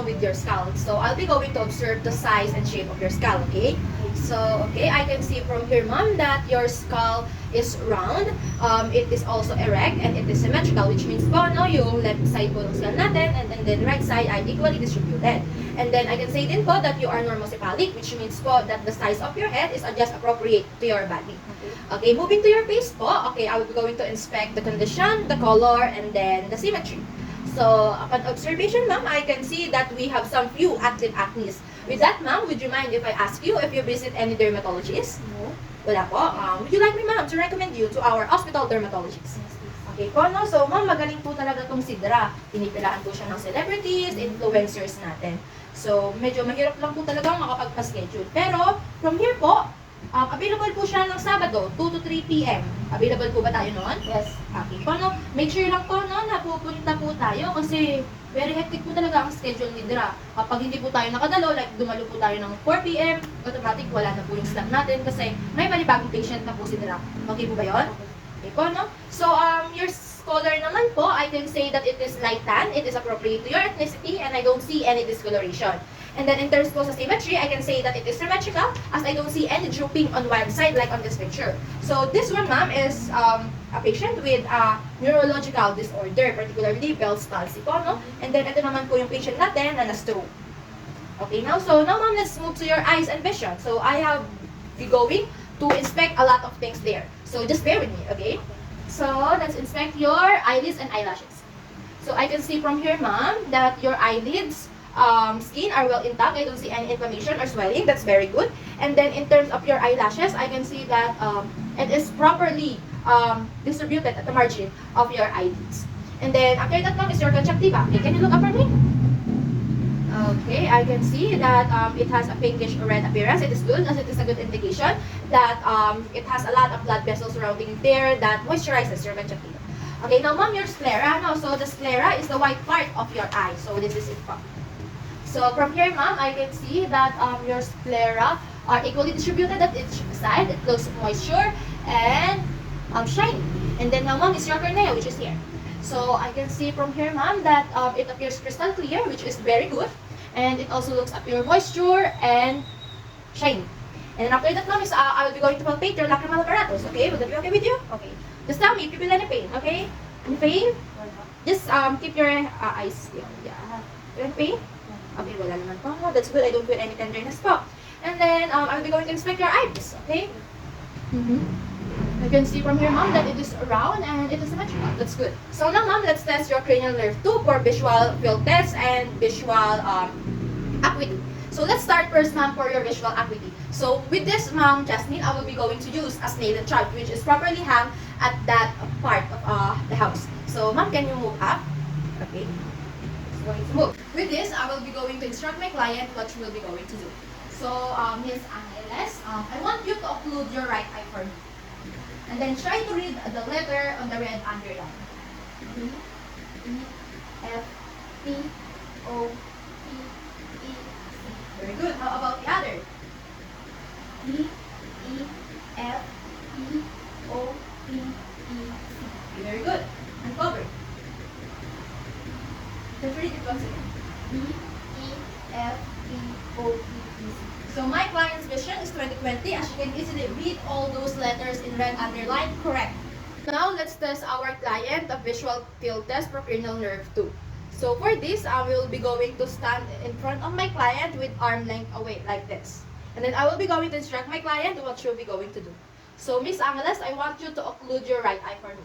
with your skull. So I'll be going to observe the size and shape of your skull, okay? So, okay, I can see from here, ma'am, that your skull is round. It is also erect and it is symmetrical, which means po, no, yung left side po ng skull natin and then right side are equally distributed. And then I can say din po that you are normocephalic, which means po that the size of your head is just appropriate to your body. Okay, moving to your face po, okay, I will be going to inspect the condition, the color, and then the symmetry. So, upon observation, ma'am, I can see that we have some few active acne. With that, ma'am, would you mind if I ask you if you visit any dermatologist? No. Wala po. Would you like me, ma'am, to recommend you to our hospital dermatologist? Okay po, no? So, ma'am, magaling po talaga tong si Dra. Pinipilaan po siya ng celebrities, influencers natin. So, medyo mahirap lang po talagang makapagpa-schedule. Pero, from here po, available po siya ng Sabado, 2 to 3 p.m. Available po ba tayo noon? Yes. Okay po, no? Make sure lang po, no, na pupunta po tayo kasi very hectic po talaga ang schedule ni Dra. Kapag hindi po tayo nakadalo, like dumalo po tayo ng 4 p.m., automatic wala na po yung slot natin kasi may panibagong patient na po si Dra. Okay po ba yun? Okay po, no? So, your color naman po, I can say that it is light tan, it is appropriate to your ethnicity, and I don't see any discoloration. And then in terms po sa symmetry, I can say that it is symmetrical as I don't see any drooping on one side like on this picture. So this one, ma'am, is a patient with a neurological disorder, particularly Bell's palsy po, no? And then ito naman po yung patient natin na na-stroke. Okay, now, ma'am, let's move to your eyes and vision. So I have be going to inspect a lot of things there. So just bear with me, okay? So let's inspect your eyelids and eyelashes. So I can see from here, ma'am, that your eyelids skin are well intact. I don't see any inflammation or swelling. That's very good. And then in terms of your eyelashes, I can see that it is properly distributed at the margin of your eyelids. And then after that, ma'am, is your conjunctiva. Okay, can you look up for me? Okay, I can see that it has a pinkish red appearance. It is good as it is a good indication that it has a lot of blood vessels surrounding there that moisturizes your conjunctiva. Okay, now ma'am, your sclera. No, so the sclera is the white part of your eye. So this is it po. So from here, ma'am, I can see that your sclera are equally distributed at each side. It looks moisture and shiny. And then now, ma'am, is your cornea, which is here. So I can see from here, ma'am, that it appears crystal clear, which is very good. And it also looks appear moisture and shiny. And then after that, ma'am, is I will be going to palpate your lacrimal apparatus. Okay, will that be okay with you? Okay. Just tell me if you feel any pain. Okay? Any pain? Just keep your eyes still. Yeah. Any pain? Okay, wala naman po. That's good. I don't feel any tenderness po. And then, I'll be going to inspect your eyes. Okay? You can see from here, ma'am, that it is round and it is symmetrical. That's good. So now, ma'am, let's test your cranial nerve 2 for visual field test and visual acuity. So let's start first, ma'am, for your visual acuity. So with this, ma'am, Jasmine, I will be going to use a snail chart, which is properly hung at that part of the house. So, ma'am, can you move up? Okay. Going to move. With this, I will be going to instruct my client what she will be going to do. So, Ms. Angeles, I want you to occlude your right eye for me. And then try to read the letter on the red underline. D, E, F, P, O, P, E, C. Very good. How about the other? D, E, F, P, O, P, E, C. Very good. Uncover. Let's read it once again. D, E, F, P, O, P, E, C. So my client's vision is 20/20. As you can easily read all those letters in red underline, correct. Now let's test our client a visual field test for cranial nerve 2. So for this, I will be going to stand in front of my client with arm length away like this. And then I will be going to instruct my client what she'll be going to do. So Miss Angeles, I want you to occlude your right eye for me.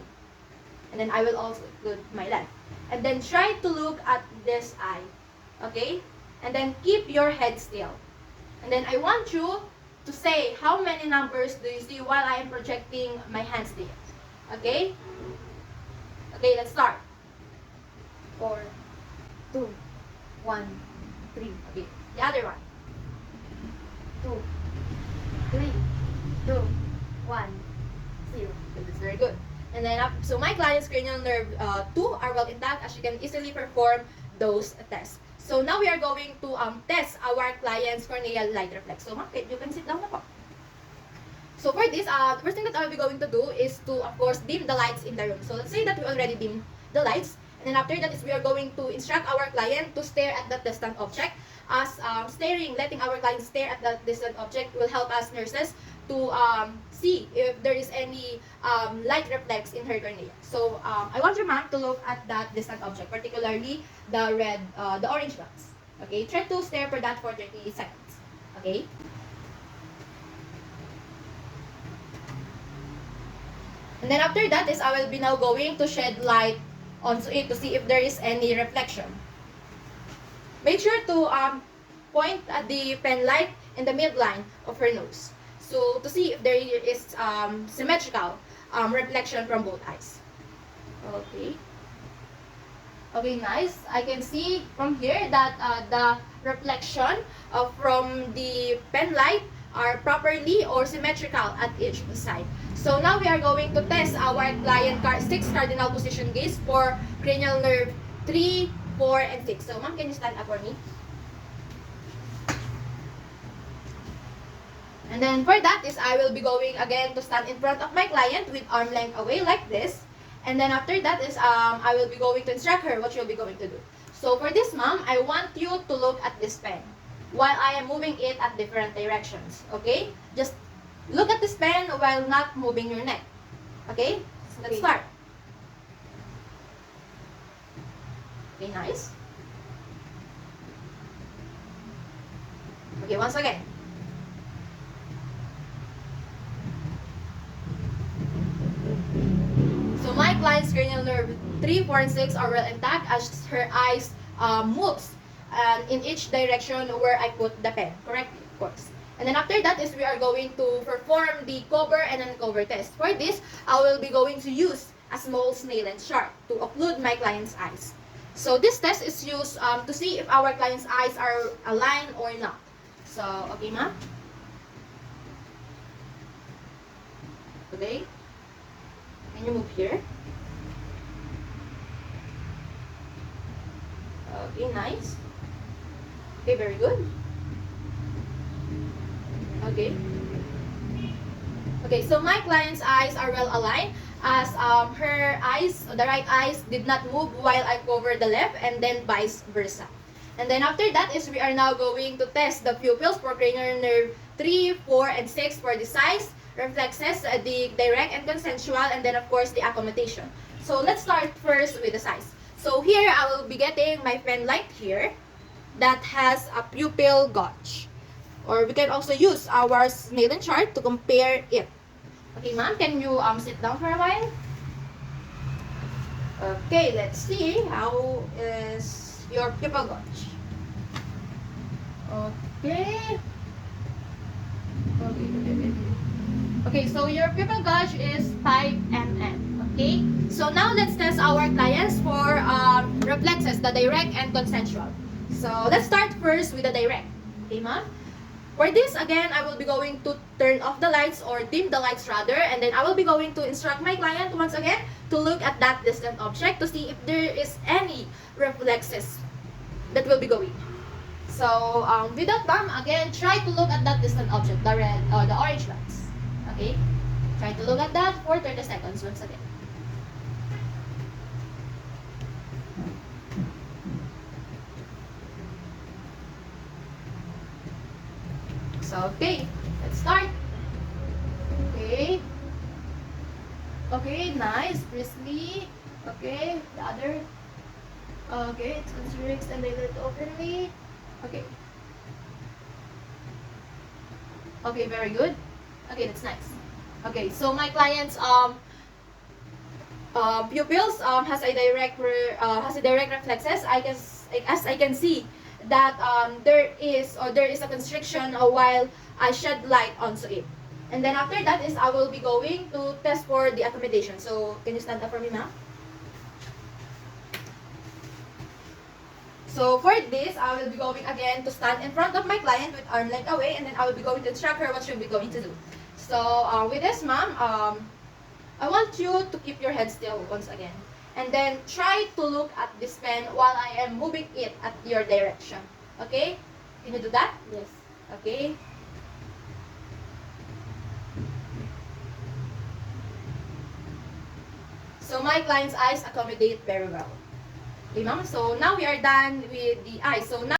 And then I will also occlude my left. And then try to look at this eye. Okay? And then keep your head still. And then I want you to say how many numbers do you see while I am projecting my hands there. Okay? Okay, let's start. 4, 2, 1, 3. Okay, the other one. 2, 3, 2, 1, 0. Okay, that's very good. And then, so my client's cranial nerve 2 are well intact as you can easily perform those tests. So now we are going to test our client's corneal light reflex. So ma'am, you can sit down na po. So for this, the first thing that I will be going to do is to, of course, dim the lights in the room. So let's say that we already dim the lights. And And after that is we are going to instruct our client to stare at that distant object, as letting our client stare at that distant object will help us nurses to see if there is any light reflex in her cornea. So I want your mom to look at that distant object, particularly the orange dots. Okay, try to stare for that for 30 seconds. Okay. And then after that is I will be now going to shed light onto it to see if there is any reflection. Make sure to point at the pen light in the midline of her nose. So to see if there is symmetrical reflection from both eyes. Okay. Okay, nice. I can see from here that the reflection from the pen light are properly or symmetrical at each side. So now we are going to test our client 6 cardinal position gaze for cranial nerve 3, 4, and 6. So ma'am, can you stand up for me? And then for that is I will be going again to stand in front of my client with arm length away like this. And then after that is I will be going to instruct her what she'll be going to do. So for this ma'am, I want you to look at this pen while I am moving it at different directions. Okay? Just look at this pen while not moving your neck. Okay? So let's start. Okay, nice. Okay, once again. So my client's cranial nerve 3, 4, and 6 are well intact as her eyes moves in each direction where I put the pen. Correctly, of course. And then after that is we are going to perform the cover and uncover test. For this, I will be going to use a small snail and shark to occlude my client's eyes. So this test is used to see if our client's eyes are aligned or not. So, okay ma'am? Okay. Can you move here? Okay, nice. Okay, very good. Okay. Okay, so my client's eyes are well aligned as her eyes, the right eyes did not move while I covered the left and then vice versa. And then after that is we are now going to test the pupils for cranial nerve 3, 4, and 6 for the size, reflexes, the direct and consensual, and then of course the accommodation. So let's start first with the size. So here I will be getting my pen light here that has a pupil gauge. Or we can also use our Snellen chart to compare it. Okay, ma'am, can you sit down for a while? Okay, let's see how is your pupil gauge. Okay. Okay, so your pupil gauge is 5 mm. Okay, so now let's test our clients for reflexes, the direct and consensual. So let's start first with the direct. Okay, ma'am? For this, again, I will be going to turn off the lights or dim the lights rather, and then I will be going to instruct my client once again to look at that distant object to see if there is any reflexes that will be going. So, with that, ma'am, again, try to look at that distant object, the red or the orange lights. Okay? Try to look at that for 30 seconds once again. So, okay, let's start. Okay. Okay, nice, briskly. Okay, the other. Okay, it's considered extended openly. Okay. Okay, very good. Okay, that's nice. Okay, so my client's pupils has a direct reflexes. As I can see that there is a constriction while I shed light onto it. And then after that is I will be going to test for the accommodation. So can you stand up for me, ma'am? So for this, I will be going again to stand in front of my client with arm length away, and then I will be going to instruct her what she'll be going to do. So with this, ma'am, I want you to keep your head still once again. And then try to look at this pen while I am moving it at your direction. Okay? Can you do that? Yes. Okay. So my client's eyes accommodate very well. Okay, ma'am. So, now we are done with the eyes. So, now